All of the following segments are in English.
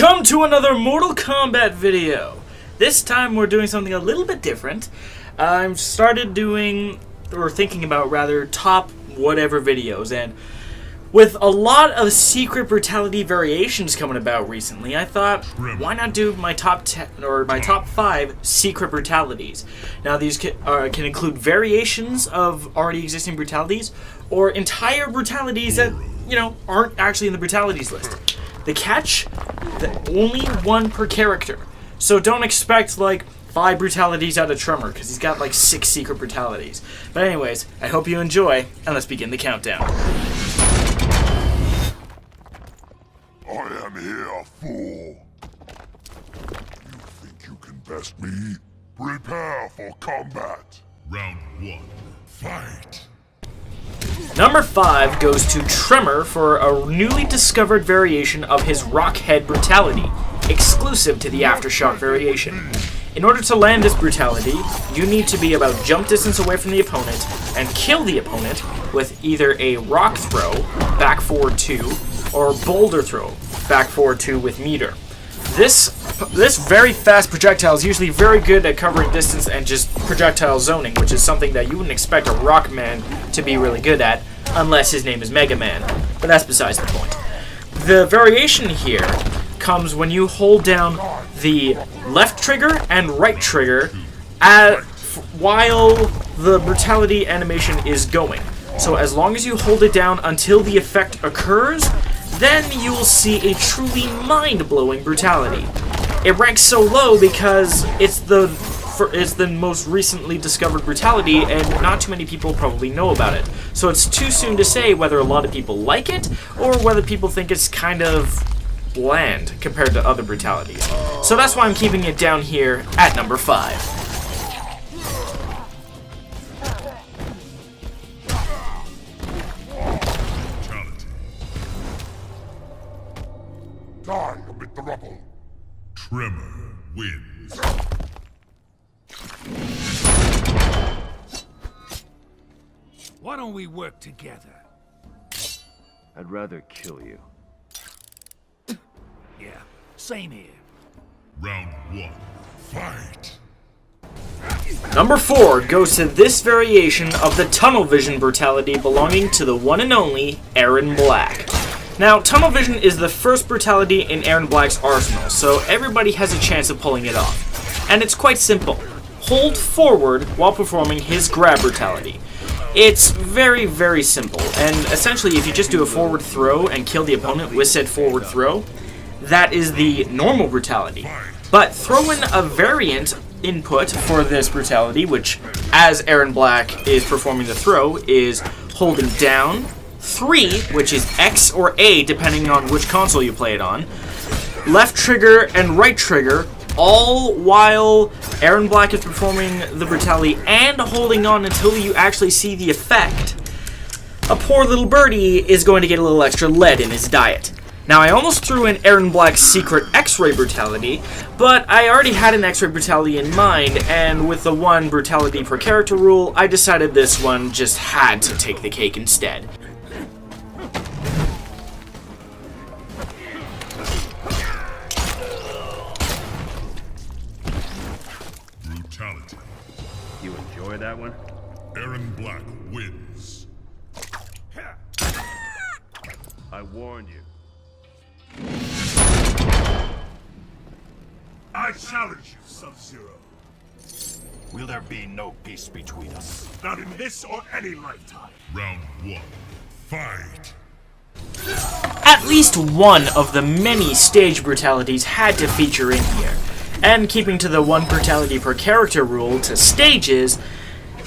Welcome to another Mortal Kombat video. This time we're doing something a little bit different. I've started doing, or thinking about rather, top whatever videos, and with a lot of Secret Brutality variations coming about recently, I thought, why not do my top 10 or my top 5 Secret Brutalities? Now these can include variations of already existing brutalities, or entire brutalities that, aren't actually in the brutalities list. The catch, only one per character. So don't expect like 5 brutalities out of Tremor, because he's got like 6 secret brutalities. But anyways, I hope you enjoy, and let's begin the countdown. I am here, fool. You think you can best me? Prepare for combat. Round 1, fight. Number 5 goes to Tremor for a newly discovered variation of his Rockhead brutality, exclusive to the Aftershock variation. In order to land this brutality, you need to be about jump distance away from the opponent and kill the opponent with either a rock throw, back forward 2, or boulder throw, back forward 2 with meter. This very fast projectile is usually very good at covering distance and just projectile zoning, which is something that you wouldn't expect a Rockman to be really good at, unless his name is Mega Man. But that's besides the point. The variation here comes when you hold down the left trigger and right trigger while the brutality animation is going. So as long as you hold it down until the effect occurs, then you will see a truly mind-blowing brutality. It ranks so low because it's the most recently discovered brutality, and not too many people probably know about it. So it's too soon to say whether a lot of people like it, or whether people think it's kind of bland compared to other brutalities. So that's why I'm keeping it down here at number 5. Die amid the rubble. Tremor wins. Why don't we work together? I'd rather kill you. Yeah, same here. Round 1, fight. Number 4 goes to this variation of the Tunnel Vision brutality belonging to the one and only Erron Black. Now, Tunnel Vision is the first brutality in Erron Black's arsenal, so everybody has a chance of pulling it off. And it's quite simple. Hold forward while performing his grab brutality. It's very, very simple, and essentially if you just do a forward throw and kill the opponent with said forward throw, that is the normal brutality. But throw in a variant input for this brutality, which, as Erron Black is performing the throw, is holding down 3, which is X or A depending on which console you play it on, left trigger and right trigger, all while Erron Black is performing the brutality and holding on until you actually see the effect. A poor little birdie is going to get a little extra lead in his diet. Now, I almost threw in Erron Black's secret Xray brutality, but I already had an Xray brutality in mind, and with the 1 brutality per character rule, I decided this one just had to take the cake instead. Brutality. You enjoy that one? Erron Black wins. I warned you. I challenge you, Sub-Zero. Will there be no peace between us? Not in this or any lifetime. Round 1, fight. At least one of the many stage brutalities had to feature in here. And keeping to the 1 brutality per character rule to stages,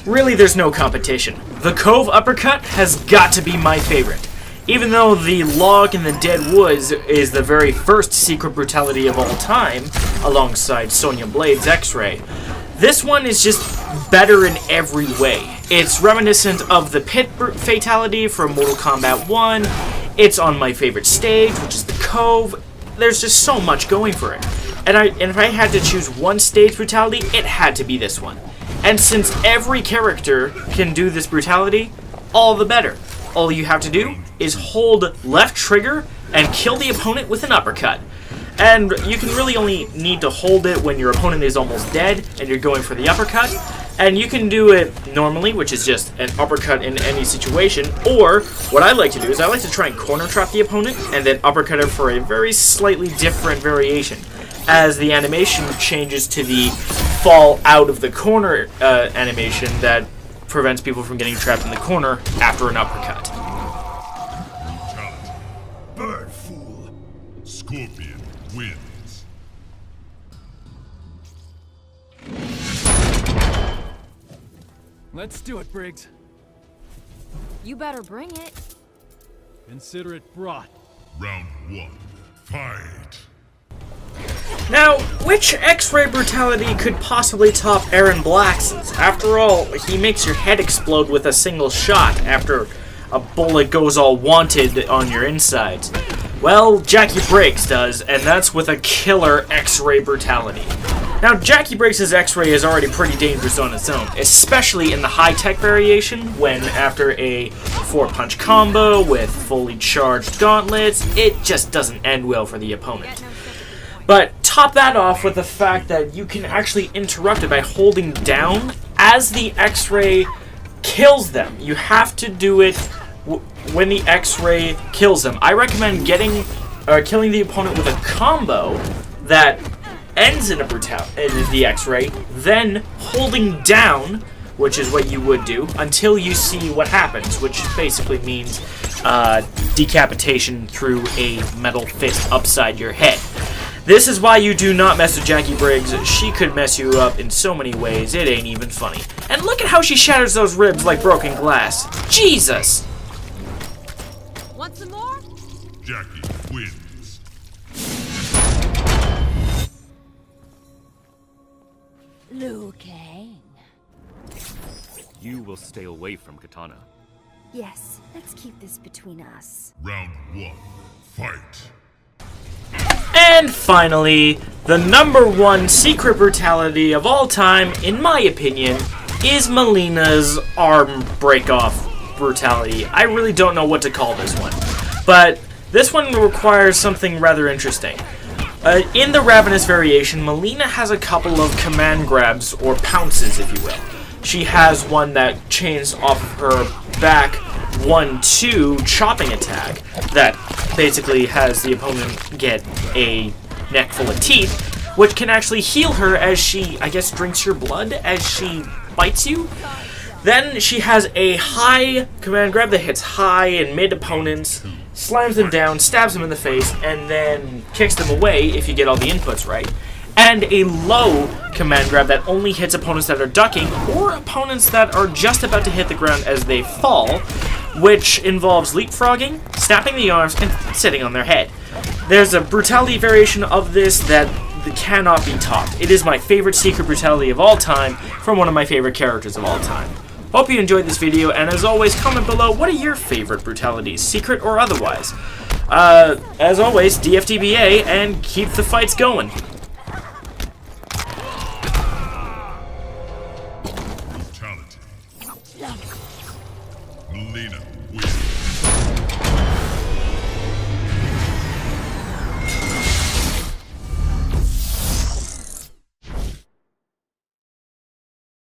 really there's no competition. The Cove Uppercut has got to be my favorite. Even though the Log in the Dead Woods is the very first secret brutality of all time, alongside Sonya Blade's Xray, this one is just better in every way. It's reminiscent of the Pit Fatality from Mortal Kombat 1, it's on my favorite stage, which is the Cove. There's just so much going for it. And if I had to choose one stage brutality, it had to be this one. And since every character can do this brutality, all the better. All you have to do is hold left trigger and kill the opponent with an uppercut. And you can really only need to hold it when your opponent is almost dead and you're going for the uppercut. And you can do it normally, which is just an uppercut in any situation. Or, what I like to do is I like to try and corner trap the opponent and then uppercut her for a very slightly different variation. As the animation changes to the fall out of the corner animation that prevents people from getting trapped in the corner after an uppercut. Brutality. Bird fool. Scorpion wins. Let's do it, Briggs. You better bring it. Consider it brought. Round 1. Fight. Now, which Xray brutality could possibly top Aaron Black's? After all, he makes your head explode with a single shot after a bullet goes all wanted on your insides. Well, Jackie Briggs does, and that's with a killer Xray brutality. Now, Jackie Briggs' Xray is already pretty dangerous on its own, especially in the high-tech variation, when after a 4-punch combo with fully charged gauntlets, it just doesn't end well for the opponent. But top that off with the fact that you can actually interrupt it by holding down as the Xray kills them. You have to do it when the Xray kills them. I recommend killing the opponent with a combo that ends in the Xray, then holding down, which is what you would do, until you see what happens, which basically means decapitation through a metal fist upside your head. This is why you do not mess with Jackie Briggs. She could mess you up in so many ways, it ain't even funny. And look at how she shatters those ribs like broken glass. Jesus! Want some more? Jackie wins. Liu Kang. You will stay away from Katana. Yes, let's keep this between us. Round 1. Fight. And finally, the #1 secret brutality of all time, in my opinion, is Molina's arm break-off brutality. I really don't know what to call this one, but this one requires something rather interesting. In the Ravenous variation, Molina has a couple of command grabs, or pounces, if you will. She has one that chains off of her back 1-2 chopping attack that basically has the opponent get a neck full of teeth, which can actually heal her as she, I guess, drinks your blood as she bites you. Then she has a high command grab that hits high and mid opponents, slams them down, stabs them in the face, and then kicks them away if you get all the inputs right. And a low command grab that only hits opponents that are ducking or opponents that are just about to hit the ground as they fall, which involves leapfrogging, snapping the arms, and sitting on their head. There's a brutality variation of this that cannot be topped. It is my favorite secret brutality of all time from one of my favorite characters of all time. Hope you enjoyed this video, and as always, comment below what are your favorite brutalities, secret or otherwise. As always, DFTBA, and keep the fights going. Brutality. Molina wins.